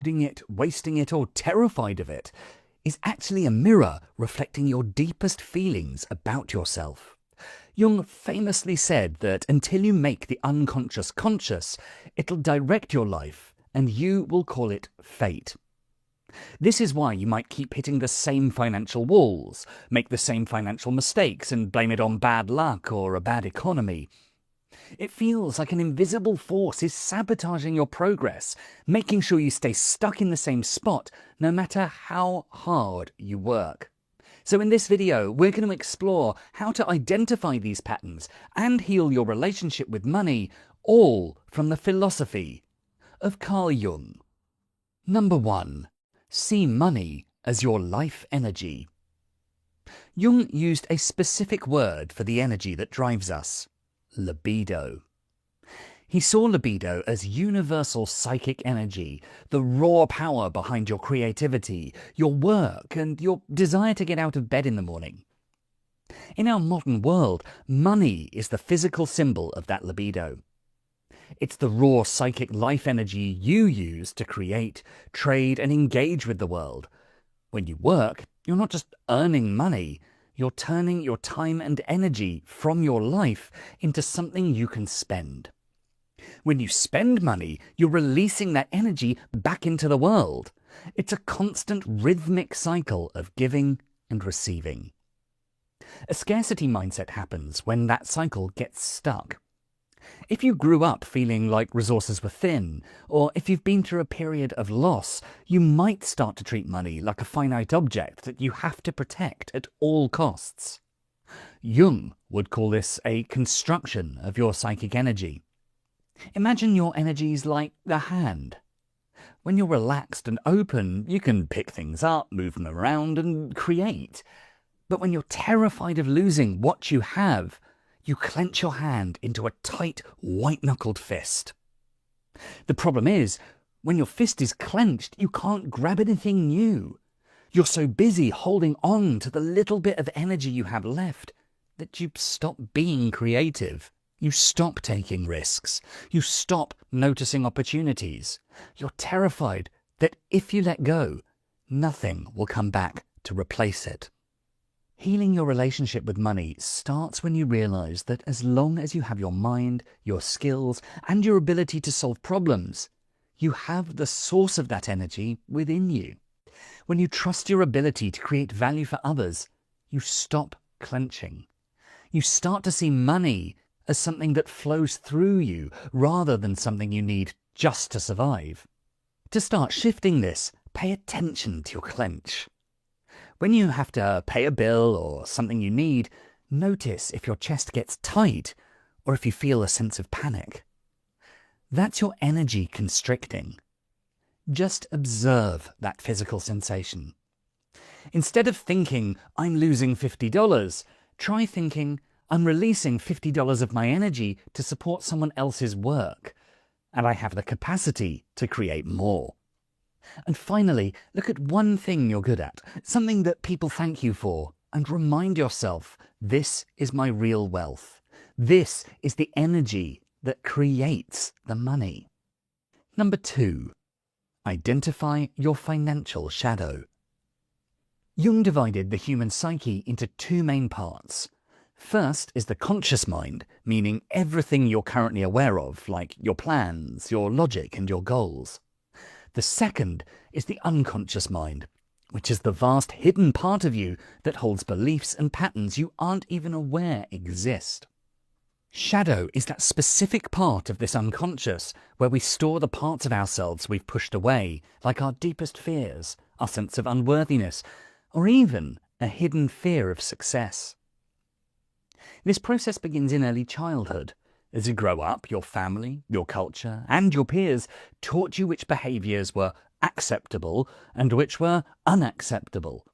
avoiding it, wasting it, or terrified of it, is actually a mirror reflecting your deepest feelings about yourself. Jung famously said that until you make the unconscious conscious, it'll direct your life, and you will call it fate. This is why you might keep hitting the same financial walls, make the same financial mistakes, and blame it on bad luck or a bad economy. It feels like an invisible force is sabotaging your progress, making sure you stay stuck in the same spot no matter how hard you work. So in this video, we're going to explore how to identify these patterns and heal your relationship with money, all from the philosophy of Carl Jung. Number 1. See money as your life energy. Jung used a specific word for the energy that drives us: libido. He saw libido as universal psychic energy, the raw power behind your creativity, your work, and your desire to get out of bed in the morning. In our modern world, money is the physical symbol of that libido. It's the raw psychic life energy you use to create, trade, and engage with the world. When you work, you're not just earning money, you're turning your time and energy from your life into something you can spend. When you spend money, you're releasing that energy back into the world. It's a constant rhythmic cycle of giving and receiving. A scarcity mindset happens when that cycle gets stuck. If you grew up feeling like resources were thin, or if you've been through a period of loss, you might start to treat money like a finite object that you have to protect at all costs. Jung would call this a construction of your psychic energy. Imagine your energies like the hand. When you're relaxed and open, you can pick things up, move them around, and create. But when you're terrified of losing what you have, you clench your hand into a tight, white-knuckled fist. The problem is, when your fist is clenched, you can't grab anything new. You're so busy holding on to the little bit of energy you have left that you stop being creative. You stop taking risks. You stop noticing opportunities. You're terrified that if you let go, nothing will come back to replace it. Healing your relationship with money starts when you realize that as long as you have your mind, your skills, and your ability to solve problems, you have the source of that energy within you. When you trust your ability to create value for others, you stop clenching. You start to see money as something that flows through you rather than something you need just to survive. To start shifting this, pay attention to your clench. When you have to pay a bill or something you need, notice if your chest gets tight or if you feel a sense of panic. That's your energy constricting. Just observe that physical sensation. Instead of thinking, I'm losing $50, try thinking, I'm releasing $50 of my energy to support someone else's work, and I have the capacity to create more. And finally, look at one thing you're good at, something that people thank you for, and remind yourself, this is my real wealth. This is the energy that creates the money. Number 2. Identify your financial shadow. Jung divided the human psyche into 2 main parts. First is the conscious mind, meaning everything you're currently aware of, like your plans, your logic, and your goals. The second is the unconscious mind, which is the vast hidden part of you that holds beliefs and patterns you aren't even aware exist. Shadow is that specific part of this unconscious where we store the parts of ourselves we've pushed away, like our deepest fears, our sense of unworthiness, or even a hidden fear of success. This process begins in early childhood. As you grow up, your family, your culture, and your peers taught you which behaviours were acceptable and which were unacceptable.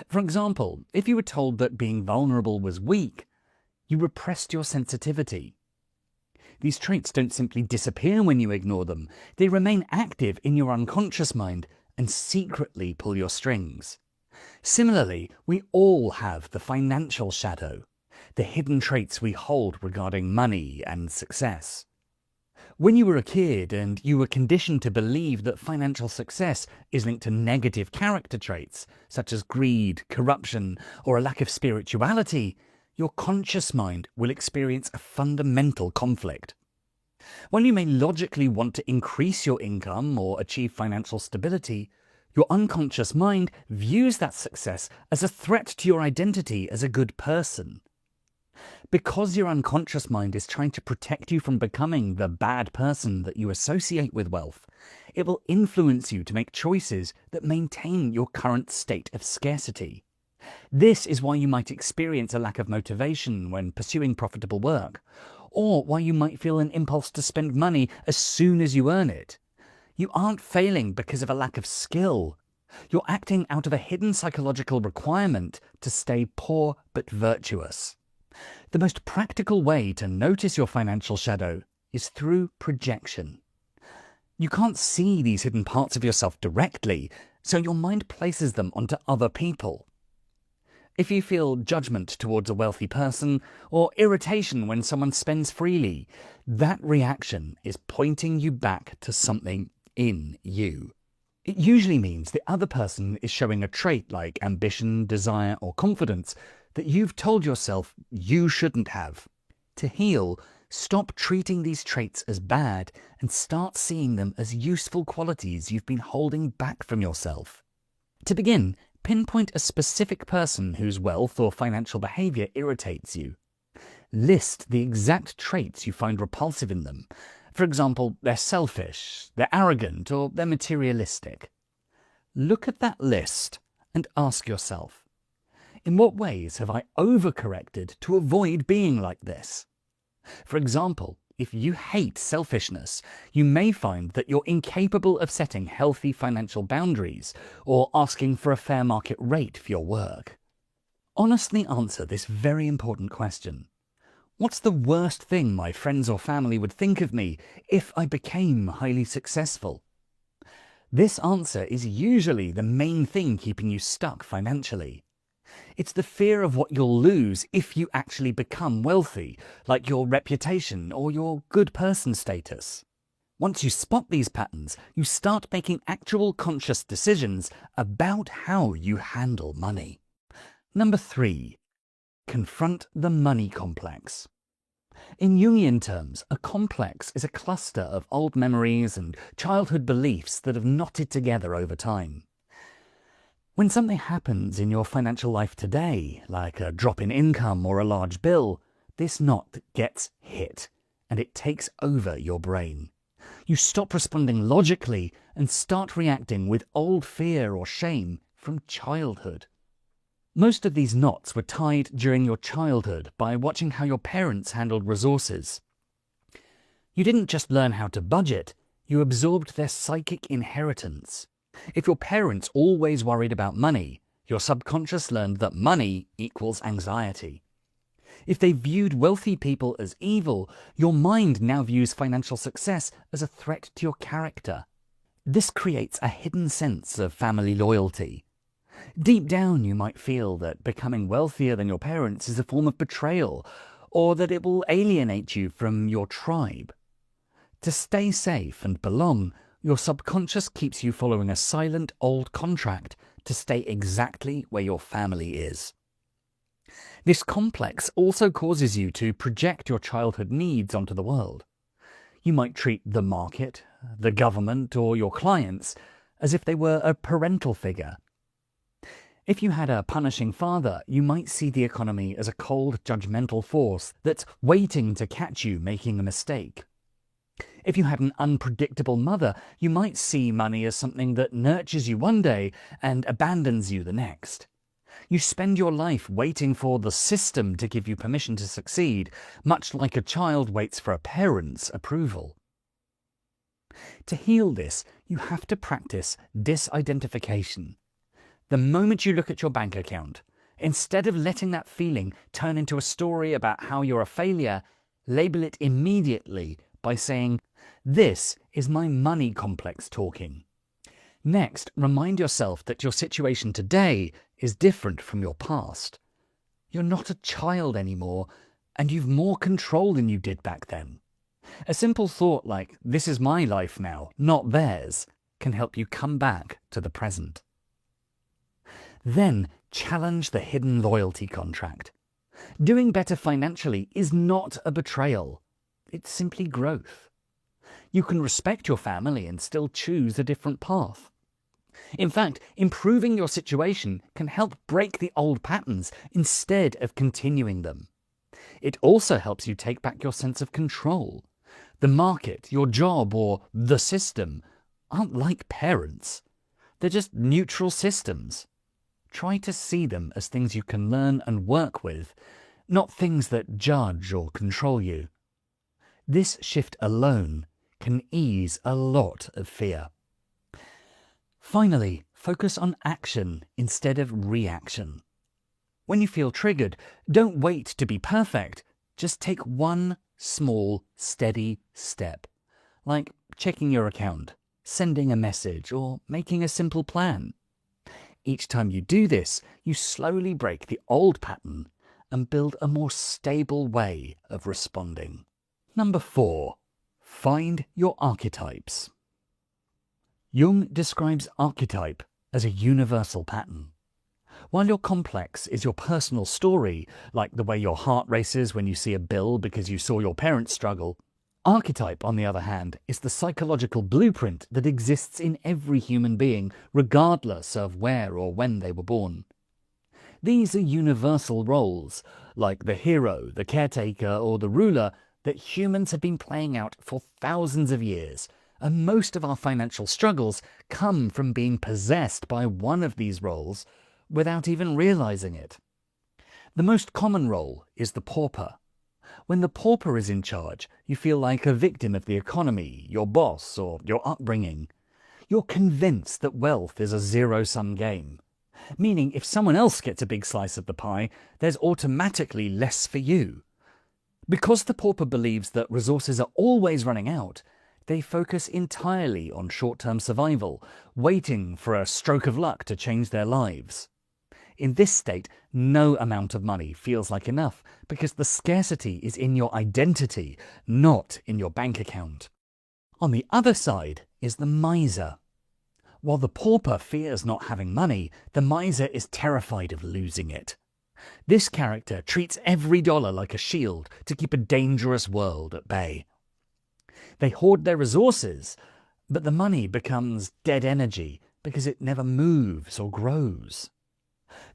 For example, if you were told that being vulnerable was weak, you repressed your sensitivity. These traits don't simply disappear when you ignore them. They remain active in your unconscious mind and secretly pull your strings. Similarly, we all have the financial shadow, the hidden traits we hold regarding money and success. When you were a kid and you were conditioned to believe that financial success is linked to negative character traits, such as greed, corruption, or a lack of spirituality, your conscious mind will experience a fundamental conflict. While you may logically want to increase your income or achieve financial stability, your unconscious mind views that success as a threat to your identity as a good person. Because your unconscious mind is trying to protect you from becoming the bad person that you associate with wealth, it will influence you to make choices that maintain your current state of scarcity. This is why you might experience a lack of motivation when pursuing profitable work, or why you might feel an impulse to spend money as soon as you earn it. You aren't failing because of a lack of skill. You're acting out of a hidden psychological requirement to stay poor but virtuous. The most practical way to notice your financial shadow is through projection. You can't see these hidden parts of yourself directly, so your mind places them onto other people. If you feel judgment towards a wealthy person or irritation when someone spends freely, that reaction is pointing you back to something in you. It usually means the other person is showing a trait like ambition, desire, or confidence that you've told yourself you shouldn't have. To heal, stop treating these traits as bad and start seeing them as useful qualities you've been holding back from yourself. To begin, pinpoint a specific person whose wealth or financial behavior irritates you. List the exact traits you find repulsive in them. For example, they're selfish, they're arrogant, or they're materialistic. Look at that list and ask yourself, in what ways have I overcorrected to avoid being like this? For example, if you hate selfishness, you may find that you're incapable of setting healthy financial boundaries or asking for a fair market rate for your work. Honestly answer this very important question. What's the worst thing my friends or family would think of me if I became highly successful? This answer is usually the main thing keeping you stuck financially. It's the fear of what you'll lose if you actually become wealthy, like your reputation or your good person status. Once you spot these patterns, you start making actual conscious decisions about how you handle money. Number 3. Confront the money complex. In Jungian terms, a complex is a cluster of old memories and childhood beliefs that have knotted together over time. When something happens in your financial life today, like a drop in income or a large bill, this knot gets hit, and it takes over your brain. You stop responding logically and start reacting with old fear or shame from childhood. Most of these knots were tied during your childhood by watching how your parents handled resources. You didn't just learn how to budget, you absorbed their psychic inheritance. If your parents always worried about money, your subconscious learned that money equals anxiety. If they viewed wealthy people as evil, your mind now views financial success as a threat to your character. This creates a hidden sense of family loyalty. Deep down, you might feel that becoming wealthier than your parents is a form of betrayal, or that it will alienate you from your tribe. To stay safe and belong, your subconscious keeps you following a silent old contract to stay exactly where your family is. This complex also causes you to project your childhood needs onto the world. You might treat the market, the government, or your clients as if they were a parental figure. If you had a punishing father, you might see the economy as a cold, judgmental force that's waiting to catch you making a mistake. If you had an unpredictable mother, you might see money as something that nurtures you one day and abandons you the next. You spend your life waiting for the system to give you permission to succeed, much like a child waits for a parent's approval. To heal this, you have to practice disidentification. The moment you look at your bank account, instead of letting that feeling turn into a story about how you're a failure, label it immediately by saying, "This is my money complex talking." Next, remind yourself that your situation today is different from your past. You're not a child anymore, and you've more control than you did back then. A simple thought like, "This is my life now, not theirs," can help you come back to the present. Then challenge the hidden loyalty contract. Doing better financially is not a betrayal. It's simply growth. You can respect your family and still choose a different path. In fact, improving your situation can help break the old patterns instead of continuing them. It also helps you take back your sense of control. The market, your job, or the system aren't like parents. They're just neutral systems. Try to see them as things you can learn and work with, not things that judge or control you. This shift alone can ease a lot of fear. Finally, focus on action instead of reaction. When you feel triggered, don't wait to be perfect. Just take one small, steady step, like checking your account, sending a message, or making a simple plan. Each time you do this, you slowly break the old pattern and build a more stable way of responding. Number 4. Find your archetypes. Jung describes archetype as a universal pattern. While your complex is your personal story, like the way your heart races when you see a bill because you saw your parents struggle, archetype, on the other hand, is the psychological blueprint that exists in every human being, regardless of where or when they were born. These are universal roles, like the hero, the caretaker, or the ruler, that humans have been playing out for thousands of years, and most of our financial struggles come from being possessed by one of these roles without even realizing it. The most common role is the pauper. When the pauper is in charge, you feel like a victim of the economy, your boss, or your upbringing. You're convinced that wealth is a zero-sum game, meaning if someone else gets a big slice of the pie, there's automatically less for you. Because the pauper believes that resources are always running out, they focus entirely on short-term survival, waiting for a stroke of luck to change their lives. In this state, no amount of money feels like enough because the scarcity is in your identity, not in your bank account. On the other side is the miser. While the pauper fears not having money, the miser is terrified of losing it. This character treats every dollar like a shield to keep a dangerous world at bay. They hoard their resources, but the money becomes dead energy because it never moves or grows.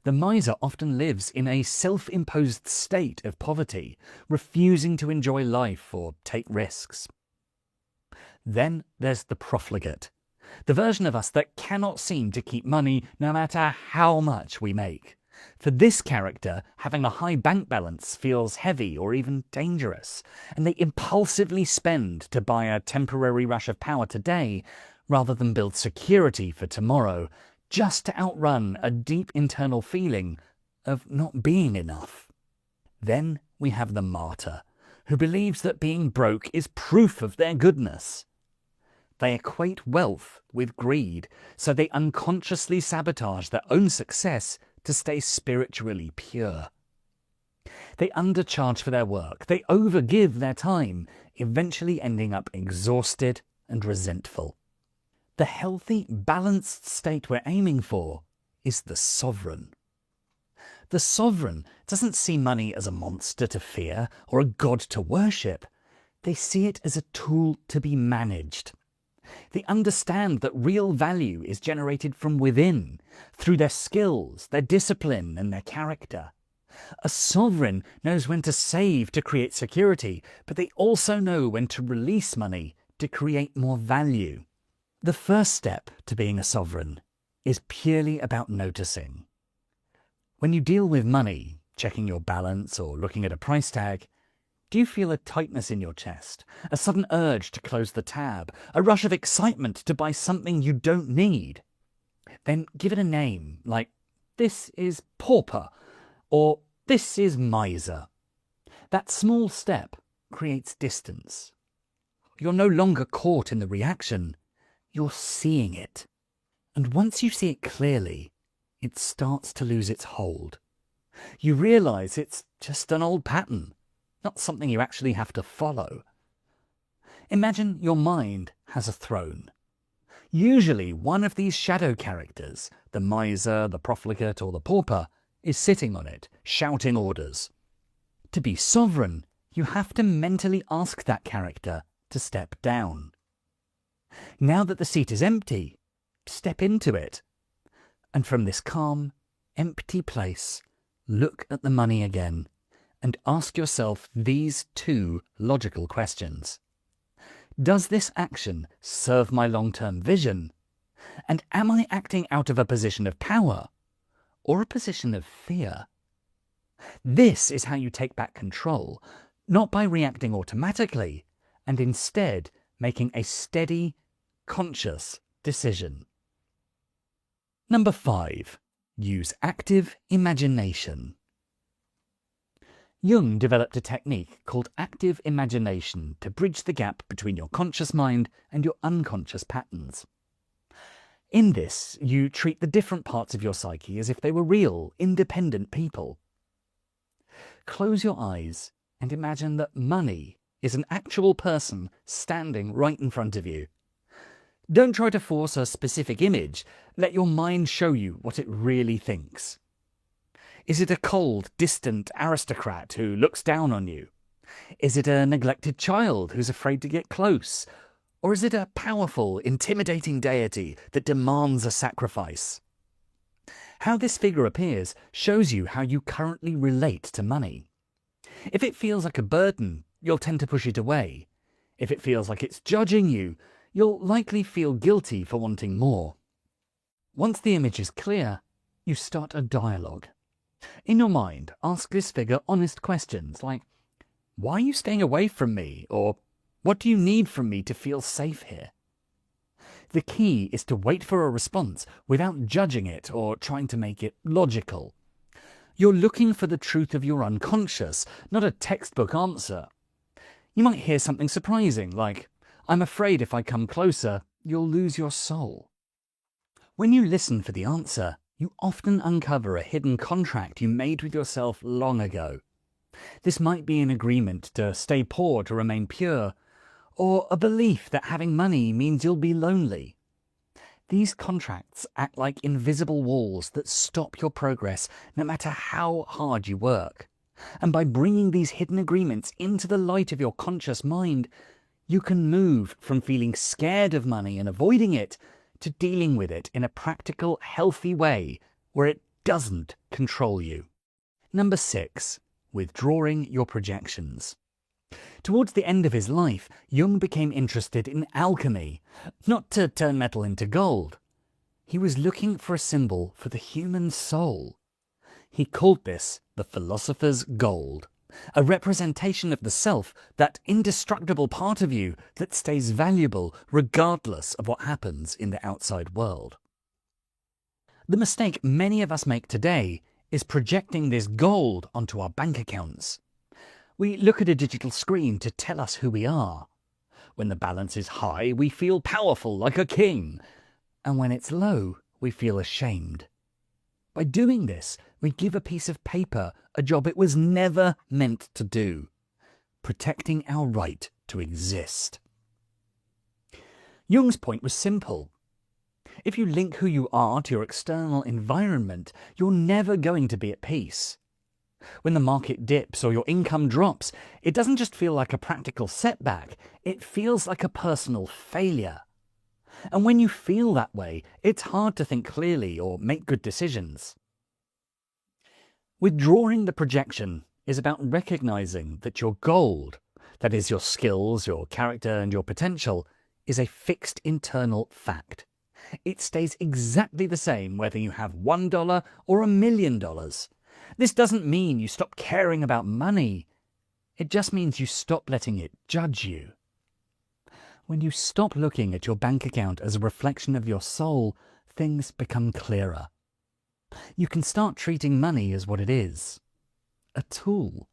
The miser often lives in a self-imposed state of poverty, refusing to enjoy life or take risks. Then there's the profligate, the version of us that cannot seem to keep money no matter how much we make. For this character, having a high bank balance feels heavy or even dangerous, and they impulsively spend to buy a temporary rush of power today rather than build security for tomorrow, just to outrun a deep internal feeling of not being enough. Then we have the martyr, who believes that being broke is proof of their goodness. They equate wealth with greed, so they unconsciously sabotage their own success to stay spiritually pure. They undercharge for their work, they overgive their time, eventually ending up exhausted and resentful. The healthy, balanced state we're aiming for is the sovereign. The sovereign doesn't see money as a monster to fear or a god to worship. They see it as a tool to be managed. They understand that real value is generated from within, through their skills, their discipline, and their character. A sovereign knows when to save to create security, but they also know when to release money to create more value. The first step to being a sovereign is purely about noticing. When you deal with money, checking your balance or looking at a price tag, do you feel a tightness in your chest, a sudden urge to close the tab, a rush of excitement to buy something you don't need? Then give it a name, like, this is pauper, or this is miser. That small step creates distance. You're no longer caught in the reaction, you're seeing it. And once you see it clearly, it starts to lose its hold. You realize it's just an old pattern, not something you actually have to follow. Imagine your mind has a throne. Usually one of these shadow characters, the miser, the profligate, or the pauper, is sitting on it, shouting orders. To be sovereign, you have to mentally ask that character to step down. Now that the seat is empty, step into it. And from this calm, empty place, look at the money again and ask yourself these two logical questions. Does this action serve my long-term vision? And am I acting out of a position of power or a position of fear? This is how you take back control, not by reacting automatically, and instead making a steady, conscious decision. Number 5. Use active imagination. Jung developed a technique called active imagination to bridge the gap between your conscious mind and your unconscious patterns. In this, you treat the different parts of your psyche as if they were real, independent people. Close your eyes and imagine that money is an actual person standing right in front of you. Don't try to force a specific image. Let your mind show you what it really thinks. Is it a cold, distant aristocrat who looks down on you? Is it a neglected child who's afraid to get close? Or is it a powerful, intimidating deity that demands a sacrifice? How this figure appears shows you how you currently relate to money. If it feels like a burden, you'll tend to push it away. If it feels like it's judging you, you'll likely feel guilty for wanting more. Once the image is clear, you start a dialogue. In your mind, ask this figure honest questions like, why are you staying away from me? Or, what do you need from me to feel safe here? The key is to wait for a response without judging it or trying to make it logical. You're looking for the truth of your unconscious, not a textbook answer. You might hear something surprising, like, I'm afraid if I come closer, you'll lose your soul. When you listen for the answer, you often uncover a hidden contract you made with yourself long ago. This might be an agreement to stay poor to remain pure, or a belief that having money means you'll be lonely. These contracts act like invisible walls that stop your progress no matter how hard you work. And by bringing these hidden agreements into the light of your conscious mind, you can move from feeling scared of money and avoiding it to dealing with it in a practical, healthy way where it doesn't control you. Number 6. Withdrawing your projections. Towards the end of his life, Jung became interested in alchemy, not to turn metal into gold. He was looking for a symbol for the human soul. He called this the philosopher's gold, a representation of the self, that indestructible part of you that stays valuable regardless of what happens in the outside world. The mistake many of us make today is projecting this gold onto our bank accounts. We look at a digital screen to tell us who we are. When the balance is high, we feel powerful like a king. And when it's low, we feel ashamed. By doing this, we give a piece of paper a job it was never meant to do, protecting our right to exist. Jung's point was simple. If you link who you are to your external environment, you're never going to be at peace. When the market dips or your income drops, it doesn't just feel like a practical setback, it feels like a personal failure. And when you feel that way, it's hard to think clearly or make good decisions. Withdrawing the projection is about recognizing that your gold, that is your skills, your character and your potential, is a fixed internal fact. It stays exactly the same whether you have $1 or $1 million. This doesn't mean you stop caring about money. It just means you stop letting it judge you. When you stop looking at your bank account as a reflection of your soul, things become clearer. You can start treating money as what it is, a tool.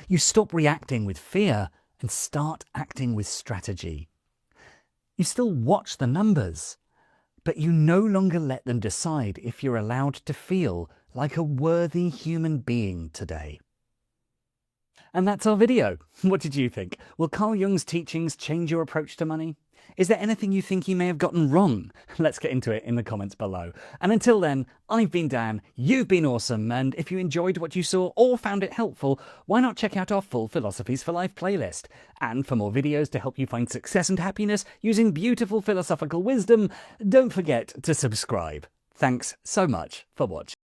You stop reacting with fear and start acting with strategy. You still watch the numbers, but you no longer let them decide if you're allowed to feel like a worthy human being today. And that's our video. What did you think? Will Carl Jung's teachings change your approach to money? Is there anything you think he may have gotten wrong? Let's get into it in the comments below. And until then, I've been Dan, you've been awesome, and if you enjoyed what you saw or found it helpful, why not check out our full Philosophies for Life playlist? And for more videos to help you find success and happiness using beautiful philosophical wisdom, don't forget to subscribe. Thanks so much for watching.